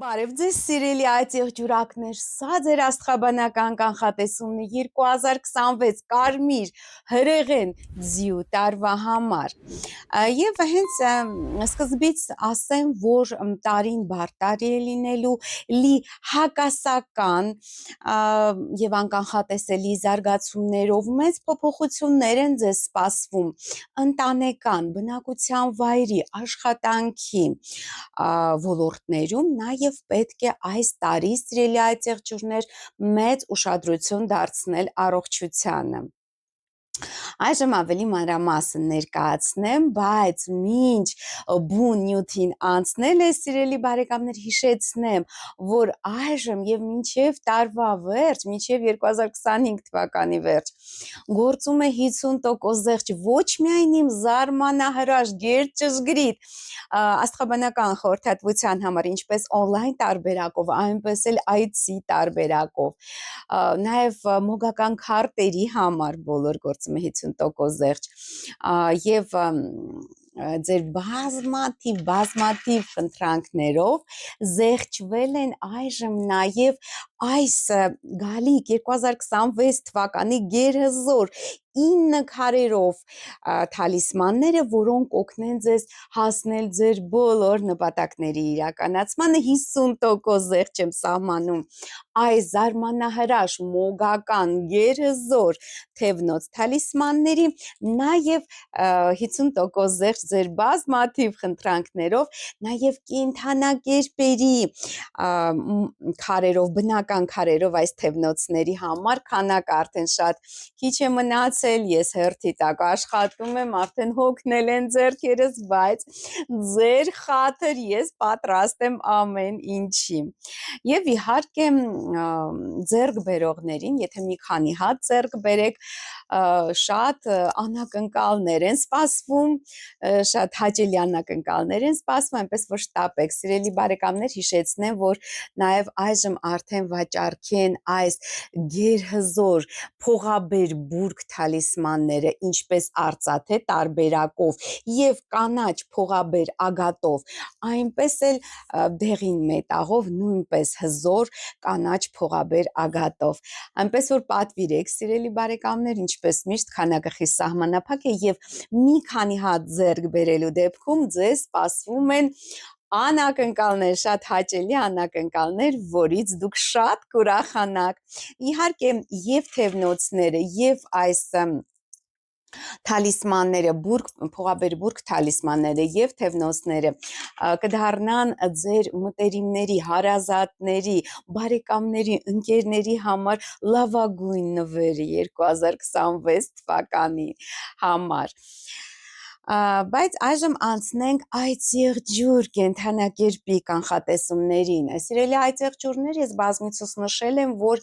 Բարև ձեզ սիրելի այծեղ ջուրակներ, սա ձեր աստղաբանական կանխատեսումն է 2026 կարմիր հրեղեն ձյու տարվա համար։ Եվ հենց սկզբից ասեմ, որ տարին բարդ տարի է լինելու, լի հակասական եւ անկանխատեսելի զարգացումներով մեծ փոփոխություններ են ձեզ սպասվում ընտանեկան, բնակության վայրի, աշխատանքի ոլորտներում, նաև պետք է այս տարի սիրելի այծեղ ջուրներ մեծ ուշադրություն դարձնել առողջությանը։ Այժմ ավելի մանրամասն ներկայացնեմ, բայց մինչ բուն նյութին անցնել է, սիրելի բարեկամներ, հիշեցնեմ, որ այժմ եւ մինչեւ տարվա վերջ, մինչեւ 2025 թվականի վերջ, գործում է 50% զեղչ ոչ միայն իմ զարմանահրաշ գերճշգրիտ աստղաբանական խորհրդատվության համար, ինչպես on-line տարբերակով, այնպես էլ IT տարբերակով, նաև մոգական քարտերի համար բոլոր գործում է 50% զեղչ եւ ձեր բազմաթիվ խնդրանքներով զեղչվել են այժմ նաև այս գալիք 2026 թվականի գերհզոր 9 քարերով թալիսմանները, որոնք օգնեն ձեզ հասնել ձեր բոլոր նպատակների իրականացմանը 50% զեղչ եմ սահմանում այս զարմանահրաշ մոգական գերհզոր թևնոց թալիսմանների, նաև 50% զեղչ ձեր բազմաթիվ խնդրանքներով, նաև կենդանակերպերի քարերով, բնական քարերով այս թևնոցների համար, քանակը արդեն շատ քիչ է մնացել, ես հերթի տակ աշխատում եմ, արդեն հոգնել են ձեռքերս, բայց ձեր խաթր ես պատրաստ եմ ամեն ինչի։ Եվ իհարկե ձեռք բերողներին, եթե մի քանի հատ ձեռք բերեք, շատ անակնկալներ են սպասվում, շատ հաճելի անակնկալներ են սպասվում, այնպես որ շտապեք, սիրելի բարեկամներ, հիշեցնեմ, որ նաև այժմ արդեն վաճառքի են այս գերհզոր փողաբեր բուրգ թալիսմանները, ինչպես արծաթե տարբերակով եւ կանաչ փողաբեր ագատով, այնպես էլ դեղին մետաղով, նույնպես հզոր կանաչ փողաբեր ագատով, այնպես որ պատվիրեք, սիրելի բարեկամներ, ինչպես միշտ քանակը խիստ սահմանափակ է եւ մի քանի հատ ձեռք բերելու դեպքում ձեզ սպասվում են անակնկալներ, շատ հաճելի անակնկալներ, որից դուք շատ կուրախանաք։ Իհարկե, եւ թևնոցները, եւ այս թալիսմանները, փողաբեր բուրգ թալիսմանները եւ թևնոցները կդառնան ձեր մտերիմների, հարազատների, բարեկամների, ընկերների համար լավագույն նվերը 2026 թվականի համար։ Բայց այժմ անցնենք այծեղ ջուր կենդանակերպի կանխատեսումներին։ Սիրելի այծեղ ջուրներ, ես բազմիցս նշել եմ, որ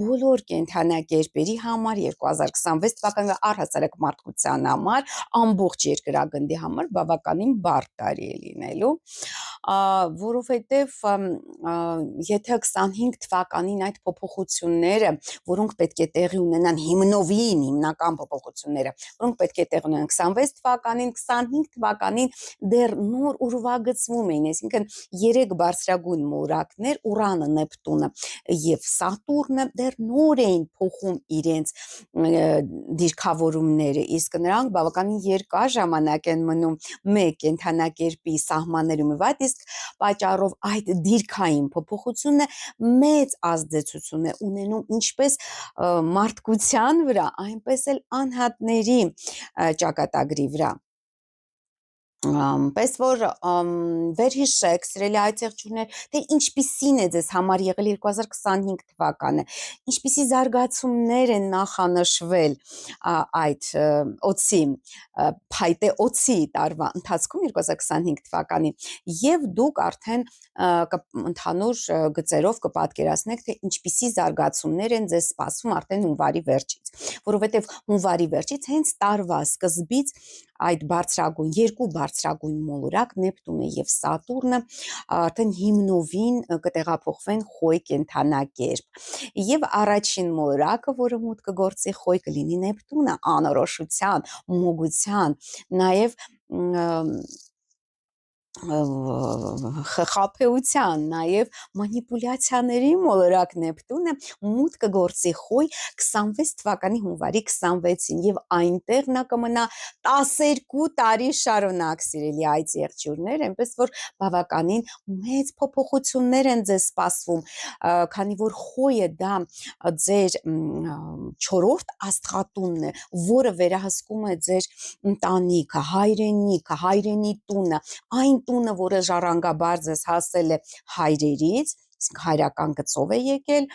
բոլոր կենդանակերպերի համար 2026 թվականը առհասարակ մարդկության համար, ամբողջ երկրագնդի համար բավականին բարդ տարի է լինելու, որովհետև եթե 25 թվականին այդ փոփոխությունները, որոնք պետք է տեղի ունենան հիմնական փոփոխությունները, որոնք պետք է տեղի ունենան 26 թվականին, 25 թվականին դեռ նոր ուրվագծվում էին, այսինքն 3 բարձրագույն մոլորակներ, Ուրանը, Նեպտունը եւ Սատուրնը դեռ նոր էին փոխում իրենց դիրքավորումները, իսկ նրանք բավականին երկար ժամանակ են մնում մեկ կենդանակերպի սահմաններում, այդ իսկ պատճառով այդ դիրքային փոփոխությունը մեծ ազդեցություն է ունենում ինչպես մարդկության վրա, այնպես էլ անհատների ճակատագրի վրա։ Պես որ վերհիշեք, սիրելի այծեղ ջուրներ, թե ինչպիսին է ձեզ համար եղել 2025 թվականը, ինչպիսի զարգացումներ են նախանշվել այդ օծի, փայտե օծի տարվա ընթացքում 2025 թվականին, եւ դուք արդեն ընդհանուր գծերով կպատկերացնեք, թե ինչպիսի զարգացումներ են ձեզ սպասվում արդեն հունվարի վերջից, որովհետեւ հունվարի վերջից հենց տարվա սկզբից այդ երկու բարձրագույն մոլորակ Նեպտունը եւ Սատուրնը արդեն հիմնովին կտեղափոխվեն խոյ կենդանակերպ եւ առաջին մոլորակը, որը մուտք կգործի խոյ, կլինի Նեպտունը, անորոշության, մոգության, նաեւ խփեության, նաև մանիպուլյացիաների մոլորակ Նեպտունը մուտք կգործի Խոյ 26 թվականի հունվարի 26-ին եւ այնտեղ նա կմնա 12 տարի շարունակ, սիրելի այդ եղջյուրներ, այնպես որ բավականին մեծ փոփոխություններ են ձեզ սպասվում, քանի որ Խոյը դա ձեր 4-րդ աստղատունն է, որը վերահսկում է ձեր ընտանիքը, հայրենի տունը, այն տունը, որը ժառանգաբար ձեզ հասել է հայրերից, հայրական գծով է եկել,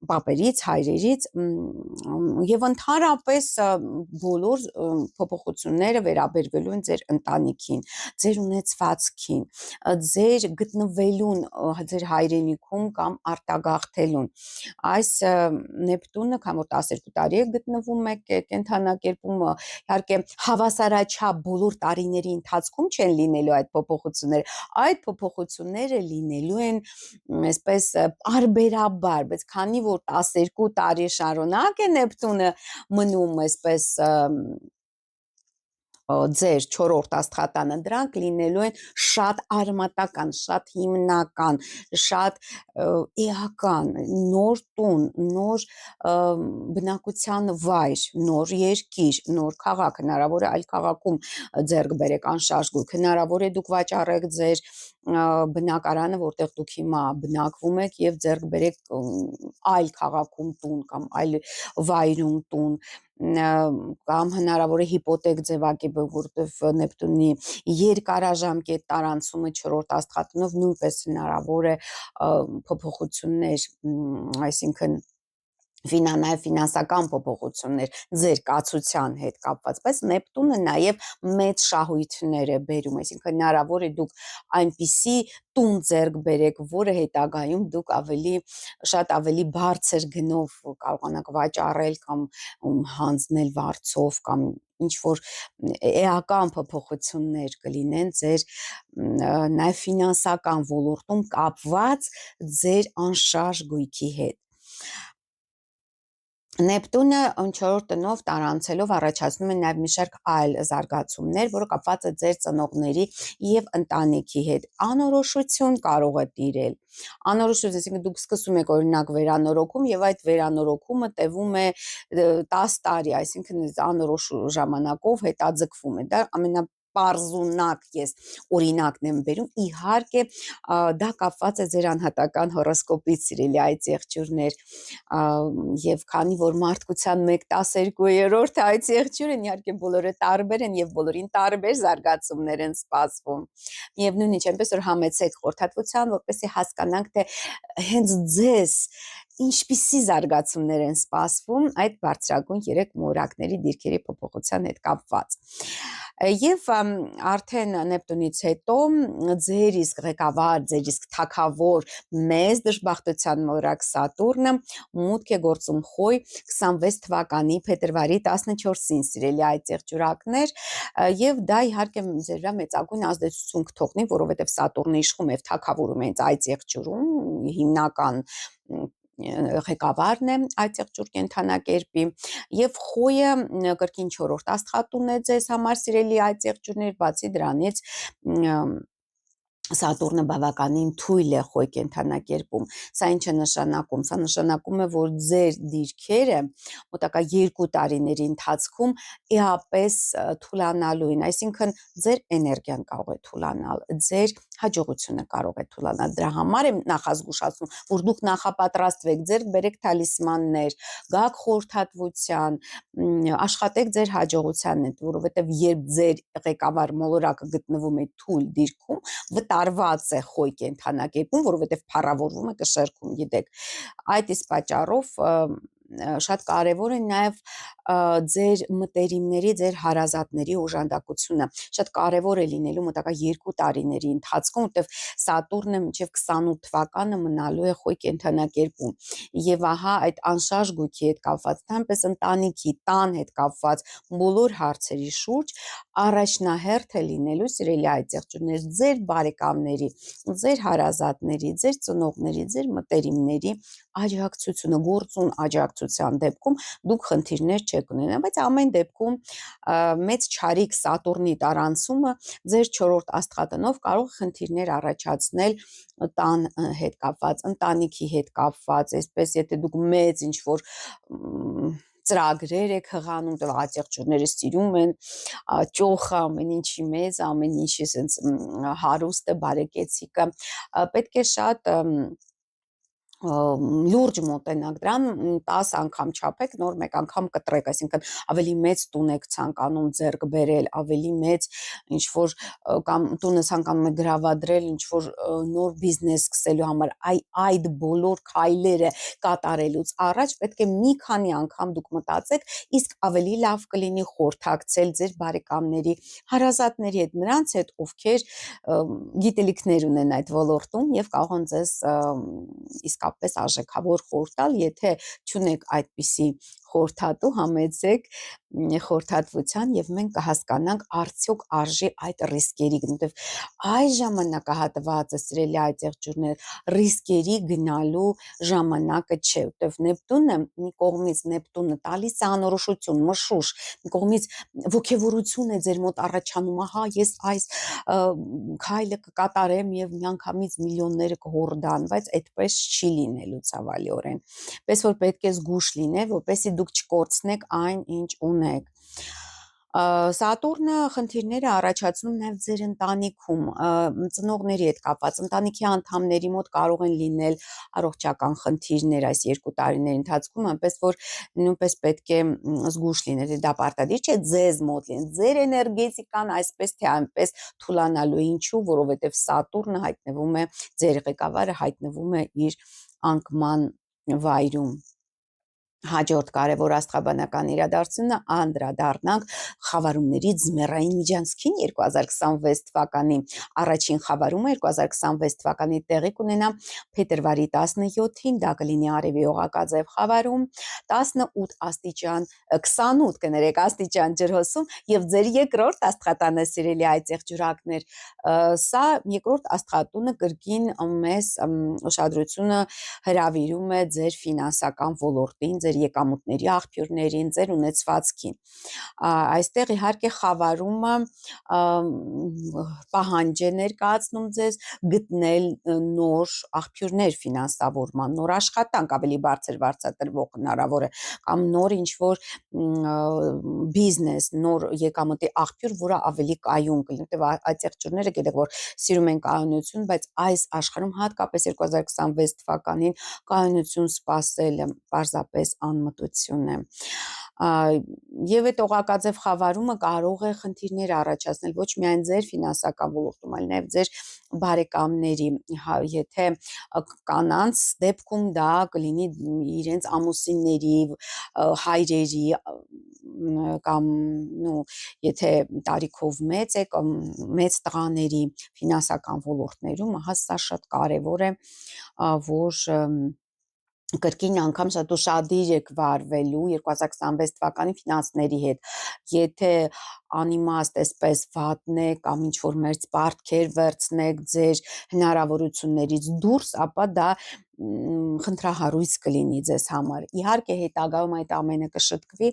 պապերից, հայրերից եւ ընդհանրապես բոլոր փոփոխությունները վերաբերվելու են ձեր ընտանիքին, ձեր ունեցվածքին, ձեր գտնվելուն, ձեր հայրենիքում կամ արտագաղթելուն։ Այս Նեպտունը, քան որ 12 տարի է գտնվում է կենդանակերպում, իհարկե հավասարաչափ բոլոր տարիների ընթացքում չեն լինելու այդ փոփոխությունները, այդ փոփոխությունները լինելու են այսպես պարբերաբար, բայց քանի որ 12 տարի շարունակ է Նեպտունը մնում այսպես ձեր 4-րդ աստղատանը, դրանք լինելու են շատ արմատական, շատ հիմնական, շատ էական, նոր տուն, նոր բնակության վայր, նոր երկիր, նոր քաղաք, հնարավոր է այլ քաղաքում ձեռք բերեք անշարժ գույք, հնարավոր է դուք վաճառեք ձեր բնակարանը, որտեղ դուք հիմա բնակվում եք եւ ձեռք բերեք այլ քաղաքում տուն կամ այլ վայրում տուն, կամ հնարավոր է հիպոթեկ ձևակերպել, որտեղ Նեպտունի երկարաժամկետ տարանցումը 4-րդ աստղատնով նույնպես հնարավոր է փոփոխություններ, այսինքն նաև ֆինանսական փոփոխություններ ձեր կացության հետ կապված, բայց Նեպտունը նաև մեծ շահույթներ է բերում, այսինքն հնարավոր է դուք այնպիսի տուն ձեռք բերեք, որը հետագայում դուք շատ ավելի բարձր գնով կարողանաք վաճառել կամ հանձնել վարձով կամ ինչ որ էական փոփոխություններ կլինեն ձեր նաև ֆինանսական ոլորտում կապված ձեր անշարժ գույքի հետ։ Նեպտունը 4-րդ տնով տարանցելով առաջացնում է նաև մի շարք այլ զարգացումներ, որը կապված է ձեր ծնողների եւ ընտանիքի հետ։ Անորոշություն կարող է տիրել։ Անորոշություն, այսինքն դուք սկսում եք օրինակ վերանորոգում եւ այդ վերանորոգումը տևում է 10 տարի, այսինքն անորոշ ժամանակով հետաձգվում է։ Դա պարզունակ ես օրինակն եմ բերում, իհարկե դա կապված է ձեր անհատական հորոսկոպից, սիրելի այդ եղջյուրներ, եւ քանի որ մարդկության 1/12 այդ եղջյուրն իհարկե բոլորը տարբեր են եւ բոլորին տարբեր զարգացումներ են սպասվում։ Միևնույն ինչ, այնպես որ համեցեք խորհրդատվության, որպեսզի հասկանանք, թե հենց ձեզ ինչպիսի զարգացումներ են սպասվում այդ բարձրագույն 3 մորակների դիրքերի փոփոխության հետ կապված։ Եվ արդեն Նեպտունից հետո ձեր իսկ ղեկավար, ձեր իսկ թագավոր մեծ դժբախտության մորակ Սատուրնը մուտք է գործում Խոյ 26 թվականի փետրվարի 14-ին, սիրելի այդ եղջյուրակներ, եւ դա իհարկե ձեր վրա մեծագույն ազդեցություն կթողնի, որովհետեւ Սատուրնը իշխում է թագավորում է այդ եղջյուրում, հիմնական ղեկավարն է այդ եղջյուր կենդանակերպի եւ Խոյը կրկին 4-րդ աստղատունն է ձեզ համար, սիրելի այդ եղջյուրներ, բացի դրանից Սատուրնը բավականին թույլ է Խոյ կենդանակերպում։ Սա ինչ է նշանակում։ Սա նշանակում է, որ ձեր դիրքերը մոտակա 2 տարիների ընթացքում էապես թուլանալու են, այսինքն ձեր էներգիան կարող է թուլանալ, ձեր հաջողությունը կարող է թուլանալ։ Դրա համար եմ նախազգուշացնում, որ դուք նախապատրաստվեք, ձեռք բերեք թալիսմաններ, գաք խորհրդատվության, աշխատեք ձեր հաջողության հետ, որովհետև երբ ձեր ղեկավար մոլորակը գտնվում է թույլ դիրքում, վտարված է Խոյ կենդանակերպում, որովհետև փառավորվում է կշեռքում, գիտեք։ Այդ իսկ պատճառով շատ կարևոր է նաև ձեր մտերիմների, ձեր հարազատների օժանդակությունը։ Շատ կարևոր է լինելու մոտակա 2 տարիների ընթացքում, որտեղ Սատուրնը մինչև 28 թվականը մնալու է Խոյ կենդանակերպում։ Եվ ահա այդ անշարժ գույքի հետ կապված, այնպես ընտանիքի, տան հետ կապված բոլոր հարցերի շուրջ առաջնահերթ է լինելու, սիրելի այդ եղջյուրներ, ձեր բարեկամների, ձեր հարազատների, ձեր ծնողների, ձեր մտերիմների աջակցությունը, գործուն աջակցության դեպքում դուք խնդիրներ չեք ունենա, բայց ամեն դեպքում մեծ չարիք Սատուրնի տարանցումը ձեր 4-րդ աստղատնով կարող է խնդիրներ առաջացնել տան հետ կապված, ընտանիքի հետ կապված, այսպես եթե դուք մեծ ինչ-որ ծրագրեր եք հղանում, ատեղջուրները սիրում են, ճոխը ամեն ինչի մեծ, ամեն ինչի սենց հարուստը, բարեկեցիկը, պետք է շատ լուրջ մոտենաք դրան, 10 անգամ չափեք, նոր մեկ անգամ կտրեք, այսինքն ավելի մեծ տուն եք ցանկանում ձեռք բերել, ավելի մեծ ինչ-որ կամ տունը ցանկանում եք գրավադրել ինչ-որ նոր բիզնես սկսելու համար, այդ բոլոր քայլերը կատարելուց առաջ պետք է մի քանի անգամ դուք մտածեք, իսկ ավելի լավ կլինի խորհրդակցել ձեր բարեկամների, հարազատների հետ, նրանց հետ, ովքեր գիտելիքներ ունեն այդ ոլորտում եւ կարող են ձեզ իսկապես արժեքավոր խորհուրդ տալ, եթե չունեք այդպիսի խորհրդատու, համեցեք խորհրդատվության եւ մենք կհասկանանք արդյոք արժի այդ ռիսկերի, որովհետեւ այս ժամանակահատվածը սիրելի այծեղջյուրներ ռիսկերի գնալու ժամանակը չէ, որովհետեւ Նեպտունը մի կողմից Նեպտունը տալիս է անորոշություն, մշուշ, մի կողմից ոգևորություն է ձեր մոտ առաջանում, ահա ես այս քայլը կկատարեմ եւ միանգամից միլիոնները կհորդան, բայց այդպես չի լինելու ցավալիորեն, պես որ պետք է զգուշ լինել, որպեսզի դուք չկորցնեք այն, ինչ ունեք։ Սատուրնը խնդիրներ է առաջացնում նաև ձեր ընտանիքում, ծնողների հետ կապված, ընտանիքի անդամների մոտ կարող են լինել առողջական խնդիրներ այս 2 տարիների ընթացքում, այնպես որ նույնպես պետք է զգուշ լինել, դա պարտադիր չէ ձեզ մոտ լինել, ձեր էներգետիկան այսպես թե այնպես թուլանալու, ինչու, որովհետև Սատուրնը հայտնվում է, ձեր ղեկավարը հայտնվում է իր անկման վայրում։ Հաջորդ կարևոր աստղաբանական իրադարձությունը անդրադառնանք խավարումների ձմեռային միջանցքին 2026 թվականի առաջին խավարումը 2026 թվականի տեղի կունենա փետրվարի 17-ին, դա կլինի արևի օղակաձև խավարում, 18 աստիճան, 28 կներեք աստիճան ջրհոսում եւ ձեր երկրորդ աստղատանը սիրելի այծեղջուրակներ, սա երկրորդ աստղատունը կրկին մեզ ուշադրությունը հրավիրում է ձեր ֆինանսական ոլորտին, ձեր եկամուտների աղբյուրներին, ձեր ունեցվածքին։ Այստեղ իհարկե խավարումը պահանջ է ներկայացնում ձեզ գտնել նոր աղբյուրներ ֆինանսավորման, նոր աշխատանք ավելի բարձր վարձատրվող հնարավոր է, կամ նոր ինչ-որ բիզնես, նոր եկամտի աղբյուր, որը ավելի կայուն կլինի, որտեղ այծեղջուրները գիտեք, որ սիրում են կայունություն, բայց այս աշխարհում հատկապես 2026 թվականին կայունություն սպասելը պարզապես անմտություն է։ Եվ այդ օղակաձև խավարումը կարող է խնդիրներ առաջացնել ոչ միայն ձեր ֆինանսական ոլորտում, այլ նաև ձեր բարեկամների, եթե կանանց դեպքում դա կլինի իրենց ամուսինների, հայրերի կամ եթե տարիքով մեծ է կամ մեծ տղաների ֆինանսական ոլորտներում, ահա սա շատ կարևոր է, որ կրկին անգամ շատ ուշադիր եք վարվելու 2026 թվականի ֆինանսների հետ, եթե անիմաստ այսպես վատնեք կամ ինչ-որ մեծ պարտքեր վերցնեք ձեր հնարավորություններից դուրս, ապա դա խնդրահարույց կլինի ձեզ համար։ Իհարկե հետագայում այդ ամենը կշտկվի,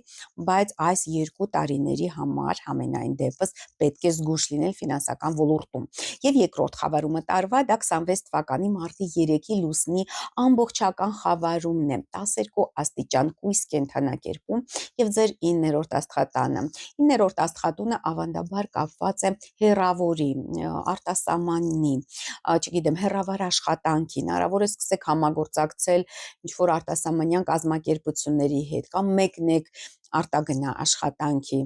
բայց այս 2 տարիների համար համենայն դեպս պետք է զգուշ լինել ֆինանսական ոլորտում։ Եվ երկրորդ խավարումը տարվա, դա 26 թվականի մարտի 3-ի լուսնի ամբողջական խավարումն է, 12 աստիճան կույս կենդանակերպում եւ ձեր 9-րդ աստղատանը։ 9-րդ աստղատունը ավանդաբար կապված է հեռավորի, արտասահմանի, չգիտեմ, հեռավար աշխատանքի, հնարավոր է սկսեք համագործակցել ինչ-որ արտասահմանյան կազմակերպությունների հետ կամ մեկնեք արտագնա աշխատանքի,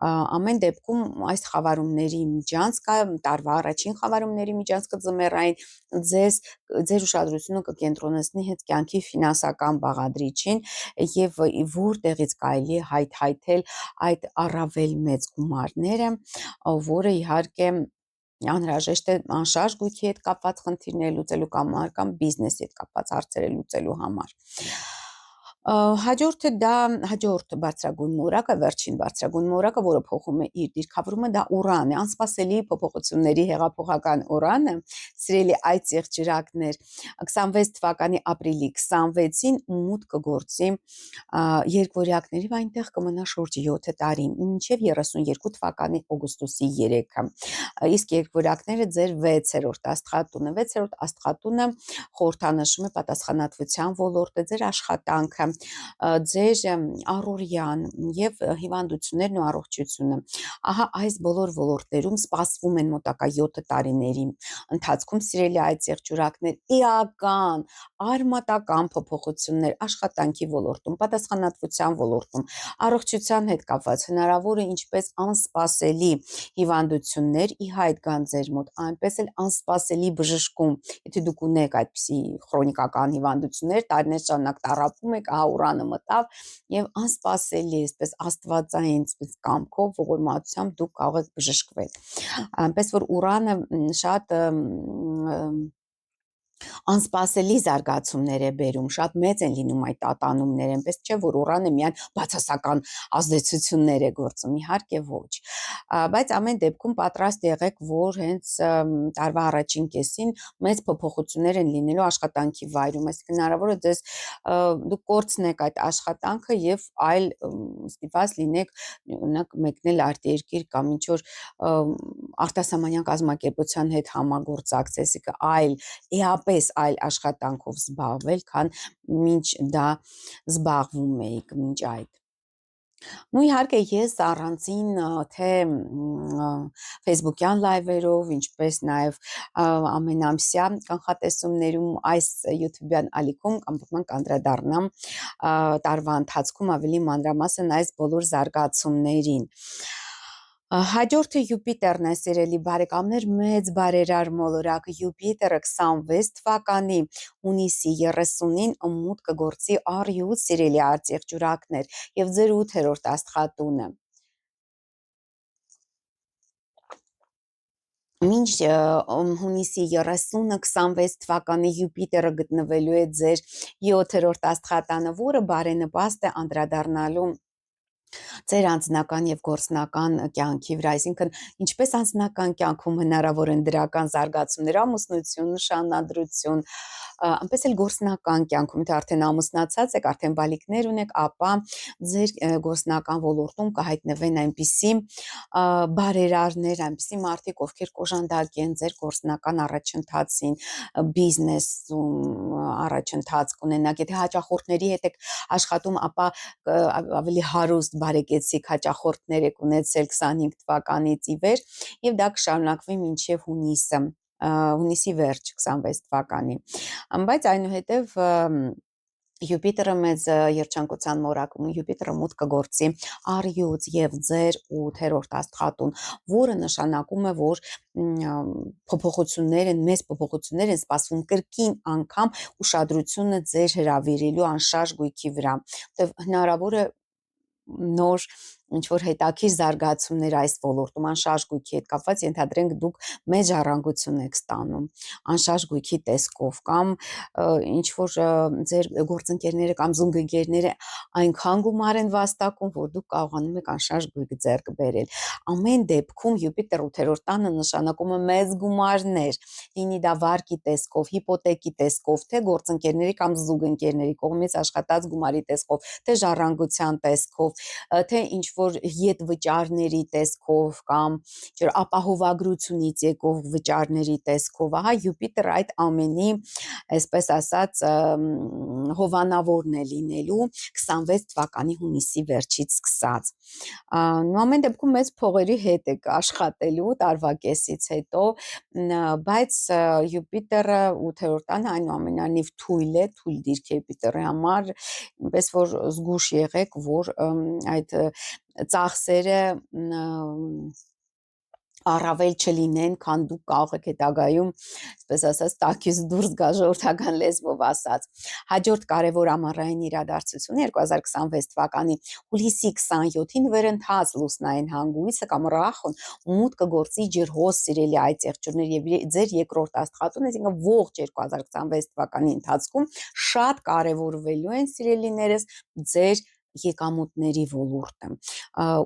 ամեն դեպքում այս խավարումների միջանցքը, տարվա առաջին խավարումների միջանցքը ձմեռային ձեր ուշադրությունը կկենտրոնացնի հենց կյանքի ֆինանսական բաղադրիչին եւ որտեղից կարելի է հայթայթել այդ առավել մեծ գումարները, որը իհարկե անհրաժեշտ է անշարժ գույքի հետ կապված խնդիրներ լուծելու կամ բիզնեսի հետ կապված հարցերը լուծելու համար։ Հաջորդը դա հաջորդ բարձրագույն մորակը, վերջին բարձրագույն մորակը, որը փոխում է իր դիրքավորումը, դա Ուրան է, անսպասելի փոփոխությունների հեղափոխական Ուրանը, սիրելի այդ եղջերակներ, 26 թվականի ապրիլի 26-ին մուտք կգործի երկվորյակների, và այնտեղ կմնա շուրջ 7 տարի, մինչև 32 թվականի օգոստոսի 3-ը։ Իսկ երկվորյակները ձեր 6-րդ աստղատունը, 6-րդ աստղատունը խորհրդանշում է պատասխանատվության ոլորտը, ձեր աշխատանքը, ձեր առօրյան եւ հիվանդություններն ու առողջությունը։ Ահա այս բոլոր ոլորտներում սպասվում են մոտակա 7 տարիների ընթացքում, սիրելի այդ եղջյուրակներ, էական, արմատական փոփոխություններ աշխատանքի ոլորտում, պատասխանատվության ոլորտում, առողջության հետ կապված հնարավոր է ինչպես անսպասելի հիվանդություններ ի հայտ գան ձեր մոտ, այնպես էլ անսպասելի բժշկում, եթե դուք ունեք այդպիսի քրոնիկական հիվանդություններ, տարիներ շարունակ տառապում եք, ահա Ուրանը մտավ եւ անսպասելի, այսպես աստվածային, այսպես կամքով, ողորմածությամբ դուք կարող եք բժշկվել։ Այնպես որ Ուրանը շատ անսպասելի զարգացումներ է բերում, շատ մեծ են լինում այդ տատանումները, այնպես չէ, որ Ուրանը միայն բացասական ազդեցություններ է գործում, իհարկե ոչ։ Բայց ամեն դեպքում պատրաստ եղեք, որ հենց տարվա առաջին կեսին մեծ փոփոխություններ են լինելու աշխատանքի վայրում, այսինքն հնարավոր է ձեզ դուք կորցնեք այդ աշխատանքը եւ այլ ստիպված լինեք օրինակ մեկնել արտերկիր կամ ինչ որ արտասահմանյան կազմակերպության հետ համագործակցել, այսինքն այլ էապես այլ աշխատանքով զբաղվել, քան մինչ դա զբաղվում էիք մինչ այդ։ Ну իհարկե ես առանցին թե Facebook-յան լայվերով, ինչպես նաև ամենամսյա կանխատեսումներում այս YouTube-յան ալիքում կամ կանդրադառնամ տարվա ընթացքում ավելի մանրամասն այս բոլոր զարգացումներին։ Հաջորդը Յուպիտերն է, սիրելի բարեկամներ, մեծ բարերար մոլորակ Յուպիտերը 26 թվականի հունիսի 30-ին մուտք կգործի առյուծ, սիրելի արձեղջուրակներ, եւ ձեր 8-րդ աստղատունը։ Մինչ հունիսի 30-ը 26 թվականի Յուպիտերը գտնվելու է ձեր 7-րդ աստղատանը, որը բարենպաստ է անդրադառնալու ձեր անձնական եւ գործնական կյանքի վրա, այսինքն ինչպես անձնական կյանքում հնարավոր են դրական զարգացումներ, ամուսնություն, նշանադրություն, այնպես էլ գործնական կյանքում, թե արդեն ամուսնացած եք, արդեն բալիկներ ունեք, ապա ձեր գործնական ոլորտում կհայտնվեն այնպիսի բարերարներ, այնպիսի մարդիկ, ովքեր կոժանդակեն ձեր գործնական առաջընթացին, բիզնեսում առաջընթաց կունենաք, եթե հաճախորդների հետ եք աշխատում, ապա ավելի հարուստ բարեկեցիկ հաճախորդներ եք ունեցել 25 թվականից ի վեր եւ դա կշարունակվի մինչեւ հունիսի վերջ 26 թվականի, բայց այնուհետև Յուպիտերը մեծ երջանկության մորակում, Յուպիտերը մուտք կգործի առյուծ եւ ձեր 8-րդ աստղատուն, որը նշանակում է, որ փոփոխություններ են, մեծ փոփոխություններ են սպասվում կրկին անգամ ուշադրությունը ձեր հրավիրելու անշարժ գույքի վրա, որտեղ հնարավոր է նոր ինչ որ հետաքրքիր զարգացումներ այս ոլորտում անշարժ գույքի հետ կապված, ենթադրենք դուք մեծ ժառանգություն եք ստանում անշարժ գույքի տեսքով կամ ինչ որ ձեր գործընկերները կամ զուգընկերները այնքան գումար են վաստակում, որ դուք կարողանում եք անշարժ գույք ձեռք բերել։ Ամեն դեպքում Յուպիտեր 8-րդ տանը նշանակում է մեծ գումարներ, լինի դա վարկի տեսքով, հիպոթեկի տեսքով, թե գործընկերների կամ զուգընկերների կողմից աշխատած գումարի տեսքով, թե ժառանգության տեսքով, թե ինչ որ ետ վճարների տեսքով կամ ապահովագրությունից եկող վճարների տեսքով, ահա Յուպիտեր այդ ամենի, այսպես ասած, հովանավորն է լինելու 26 թվականի հունիսի վերջից սկսած։ Ու ամեն դեպքում մեծ փողերի հետ եք աշխատելու տարվա կեսից հետո, բայց Յուպիտերը 8-րդ տանը այնուամենայնիվ թույլ է, թույլ դիրք է Յուպիտերի համար, այնպես որ զգուշ եղեք, որ այդ ծախսերը առավել չլինեն, քան դուք կարող եք հետագայում, այսպես ասած, տակից դուրս գա ժողովրդական լեզվով ասած։ Հաջորդ կարևոր ամառային իրադարձությունը 2026 թվականի հուլիսի 27-ին վերընթաց լուսնային հանգույցը կամ ռախոն մուտք կգործի ջրհոս սիրելի այդ եղջյուրներ եւ ձեր երկրորդ աստղատուն, այսինքն ողջ 2026 թվականի ընթացքում շատ կարևորվելու են սիրելիներս ձեր եկամուտների ոլորտը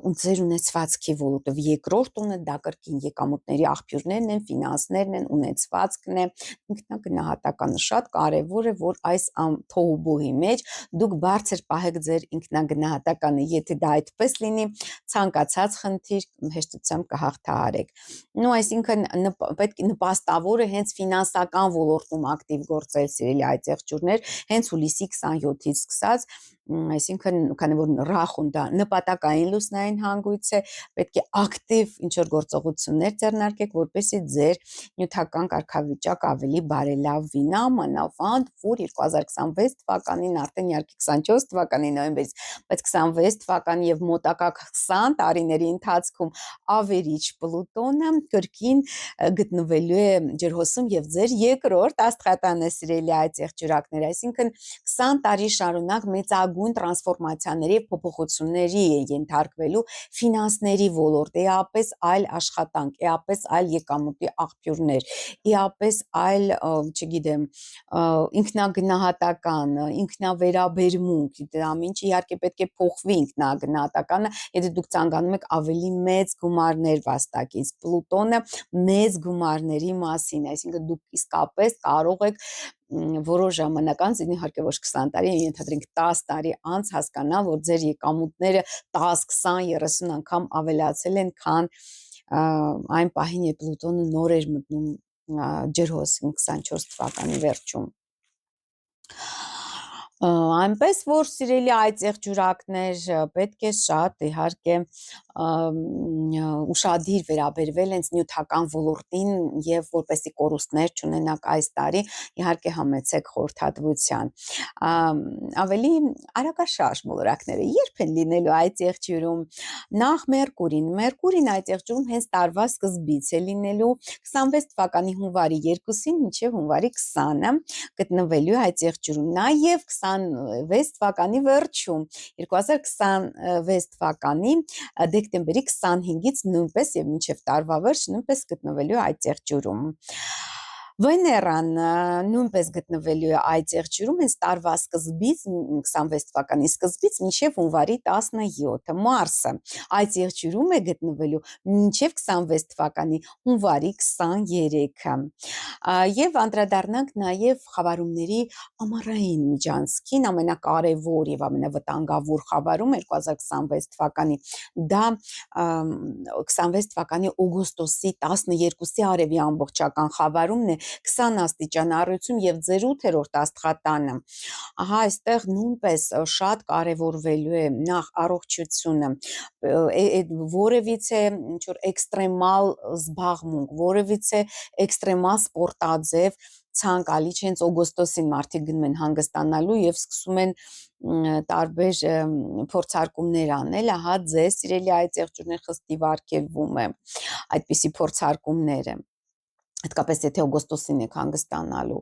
ու ձեր ունեցվածքի ոլորտը երկրորդ տունը դա կրկին եկամուտների աղբյուրներն են, ֆինանսներն են, ունեցվածքն է, ինքնագնահատականը շատ կարևոր է, որ այս թոհուբոհի մեջ դուք բարձր պահեք ձեր ինքնագնահատականը, եթե դա այդպես լինի, ցանկացած խնդիր հեշտությամբ կհաղթահարեք։ Ну, այսինքն պետք է նպաստավոր է հենց ֆինանսական ոլորտում ակտիվ գործել սիրելի այդ եղջյուրներ, հենց հուլիսի 27-ից սկսած, այսինքն քանի որ ռախուն դա նպատակային լուսնային հանգույց է, պետք է ակտիվ ինչ-որ գործողություններ ձեռնարկեք, որպեսզի ձեր նյութական կարգավիճակ ավելի բարելավվի, նամանավանդ, որ 2026 թվականին արդեն իհարկե 24 թվականի նոյեմբերից, բայց 26 թվականի եւ մոտակա 20 տարիների ընթացքում ավերիչ Պլուտոնը կրկին գտնվելու է ջրհոսում եւ ձեր երկրորդ աստղատանը սիրելի այդ եղջյուրակներ, այսինքն 20 տարի շարունակ մեծագույն տրանսֆորմացիաների եւ փոփոխությունների է ենթարկվելու ֆինանսների ոլորտ, էապես այլ աշխատանք, էապես այլ եկամուտի աղբյուրներ, էապես այլ, չգիտեմ, ինքնագնահատական, ինքնավերաբերմունք, դա ամենը իհարկե պետք է փոխվի ինքնագնահատականը, եթե դուք ցանկանում եք ավելի մեծ գումարներ վաստակից, Պլուտոնը մեծ գումարների մասին, այսինքն դուք իսկապես կարող եք որոշ ժամանակ անց, իհարկե ոչ 20 տարի, ենթադրենք 10 տարի անց հասկանալ, որ ձեր եկամուտները 10, 20, 30 անգամ ավելացել են, քան այն պահին, երբ Պլուտոնը նոր էր մտնում ջրհոս 24 թվականի վերջում։ Այնպես որ սիրելի այդ եղջյուրակներ պետք է շատ իհարկե ուշադիր վերաբերվել հենց նյութական ոլորտին եւ որպեսի կորուստներ չունենաք այս տարի, իհարկե համեցեք խորհրդատվության։ Ավելի արագաշարժ մոլորակները երբ են լինելու այդ եղջյուրում, նախ Մերկուրին այդ եղջյուրում հենց տարվա սկզբից է լինելու 26 թվականի հունվարի 2-ին մինչև հունվարի 20-ը գտնվելու այդ եղջյուրում, նաեւ 26 թվականի վերջում 2026 թվականի դեկտեմբերի 25-ից նույնպես եւ մինչեւ տարվա վերջ նույնպես գտնվելու այդ եղջյուրում։ Վեներան նույնպես գտնվելու է այդ եղջյուրում հենց տարվա սկզբից 26 թվականի սկզբից մինչև հունվարի 17-ը, Մարսը այդ եղջյուրում է գտնվելու մինչև 26 թվականի հունվարի 23-ը։ Եվ անդրադառնանք նաև խավարումների ամառային միջանցքին, ամենակարևոր եւ ամենավտանգավոր խավարում 2026 թվականի դա 26 թվականի օգոստոսի 12-ի արևի ամբողջական խավարումն է 20 աստիճան առություն եւ ձեր 8-րդ աստղատանը։ Ահա այստեղ նույնպես շատ կարևորվելու է նախ առողջությունը, որևիցե ինչ որ էքստրեմալ զբաղմունք, որևիցե էքստրեմալ սպորտաձև ցանկալի չէ, հենց օգոստոսին մարդիկ գնում են հանգստանալու եւ սկսում են տարբեր փորձարկումներ անել, ահա ձեզ սիրելի այդ եղջյուրներ խստիվ արգելվում է այդպիսի փորձարկումները, հատկապես եթե օգոստոսին եք հանգստանալու,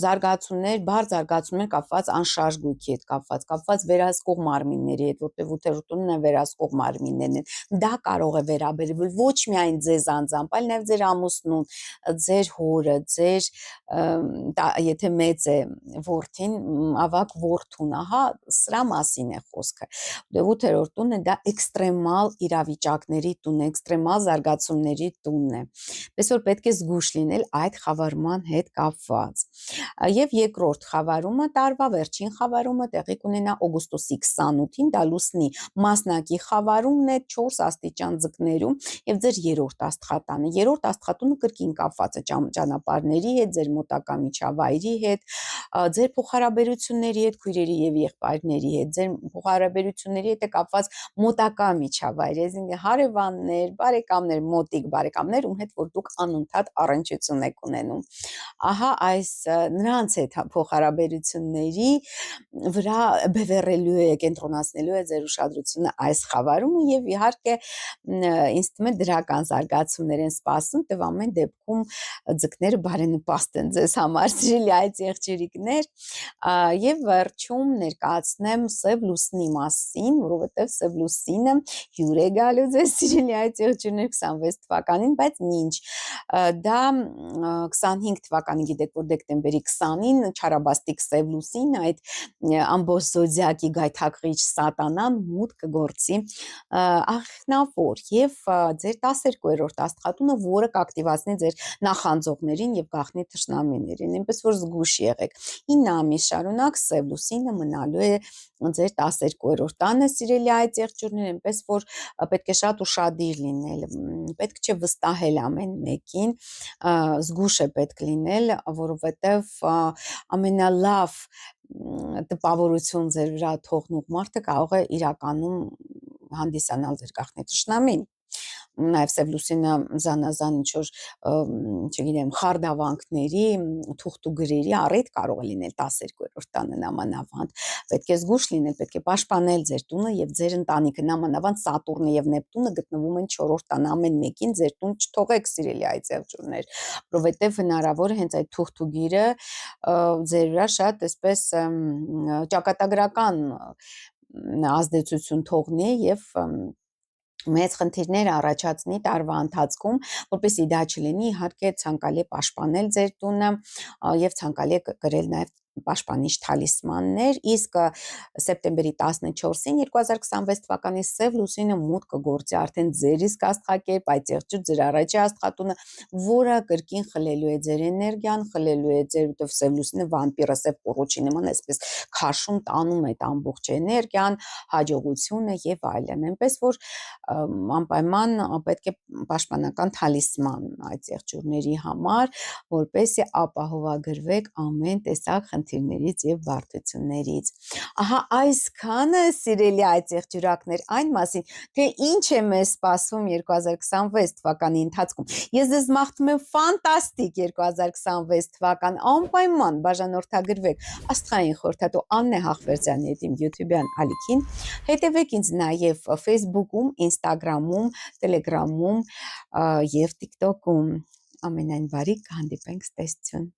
զարգացումներ, բարձ զարգացումներ կապված անշարժ գույքի հետ կապված վերահսկող մարմինների հետ, որտեղ 8-րդ տունն է վերահսկող մարմիններն են, դա կարող է վերաբերվել ոչ միայն ձեզ անձամբ, այլ նաև ձեր ամուսնուն, ձեր հորը, ձեր եթե մեծ է որդին, ավագ որդուն, ահա սրա մասին է խոսքը, 8-րդ տունը դա էքստրեմալ իրավիճակների տունն է, էքստրեմալ զարգացումների տունն է, այսօր պետք է զգույշ լինել այդ խավարման հետ կապված։ Եվ երկրորդ խավարումը, տարվա վերջին խավարումը տեղի կունենա օգոստոսի 28-ին, դա լուսնի մասնակի խավարումն է 4 աստիճան ձկներում եւ ձեր երրորդ աստղատանը։ Երրորդ աստղատունը կրկին կապված է ճանապարհների հետ, ձեր մոտակա միջավայրի հետ, ձեր փոխհարաբերությունների հետ, քույրերի եւ եղբայրների հետ, ձեր փոխհարաբերությունների հետ է կապված մոտակա միջավայր, այսինքն հարևաններ, բարեկամներ, մոտիկ բարեկամներ, ում հետ որ դուք անընդհատ առնչություն եք ունենում։ Ահա այս նրանց հետ փոխհարաբերությունների վրա բևեռելու է, կենտրոնացնելու է ձեր ուշադրությունը այս խավարումը եւ իհարկե ինձ թվում է դրական զարգացումներ են սպասում, եւ ամեն դեպքում ձկները բարենպաստ են ձեզ համար, սիրելի այդ եղջյուրիկներ, եւ վերջում ներկայացնեմ սև լուսնի մասին, որովհետեւ սև լուսինը հյուր է գալու ձեզ, սիրելի այդ եղջյուրներ 26 թվականին, բայց ինչ դա 25 թվականի գիտեք, որ դեկտեմբերի 20-ին չարաբաստիկ սև լուսին, այդ ամբողջ զոդիակի գայթակղիչ սատանան մուտք կգործի աղնավոր եւ ձեր 12-րդ աստղատունը, որը կակտիվացնի ձեր նախանձողներին եւ գաղտնի թշնամիներին, այնպես որ զգուշ եղեք։ 9 ամիս շարունակ սև լուսինը մնալու է ձեր 12-րդ տանը, սիրելի այդ եղջյուրներ, այնպես որ պետք է շատ ուշադիր լինել, պետք չէ վստահել ամեն մեկին, զգուշ է պետք լինել, որովհետեւ ամենալավ տպավորություն ձեր վրա թողնող մարդը կարող է իրականում հանդիսանալ ձեր գաղտնի թշնամին։ Նաև սև լուսինը զանազան ինչ-որ, չգիտեմ, խարդավանքների, թուղթ ու գրերի առիթ կարող է լինել 12-րդ տանը նամանավանդ։ Պետք է զգուշ լինել, պետք է պաշտպանել ձեր տունը եւ ձեր ընտանիքը, նամանավանդ Սատուրնը եւ Նեպտունը գտնվում են 4-րդ տանը, ամեն մեկին ձեր տուն չթողեք, սիրելի այդ եղջյուրներ, որովհետեւ հնարավոր է հենց այդ թուղթ ու գիրը ձեր վրա շատ այսպես ճակատագրական ազդեցություն թողնի եւ մեծ խնդիրներ առաջացնի տարվա ընթացքում, որպեսզի դա չլինի, իհարկե ցանկալի է պաշտպանել ձեր տունը եւ ցանկալի է գրել նաեւ պաշտպանիչ թալիսմաններ, իսկ սեպտեմբերի 14-ին 2026 թվականի սև լուսինը մուտք կգործի արդեն ձեր իսկ աստղակերպ, այդ եղջյուր ձեր առաջի աստղատունը, որը կրկին խլելու է ձեր էներգիան, խլելու է ձեր սև լուսինը վամպիրը սև կոռուչի նման այսպես քաշում տանում է այդ ամբողջ էներգիան, հաջողությունը եւ այլն, այնպես որ անպայման պետք է պաշտպանական թալիսման այդ եղջյուրների համար, որպեսզի ապահովագրվեք ամեն տեսակ խնդիրներից եւ բարդություններից։ Ահա այսքանը, սիրելի այդ եղջյուրակներ, այն մասին, թե ինչ է մեզ սպասում 2026 թվականի ընթացքում։ Ես ձեզ մաղթում եմ ֆանտաստիկ 2026 թվական, անպայման բաժանորդագրվեք Աստղային խորհրդատու Աննե Հախվերդյանի հետ իմ YouTube-յան ալիքին, հետևեք ինձ նաև Facebook-ում, Instagram-ում, Telegram-ում եւ TikTok-ում։ Ամենայն բարի, կհանդիպենք, տեսություն։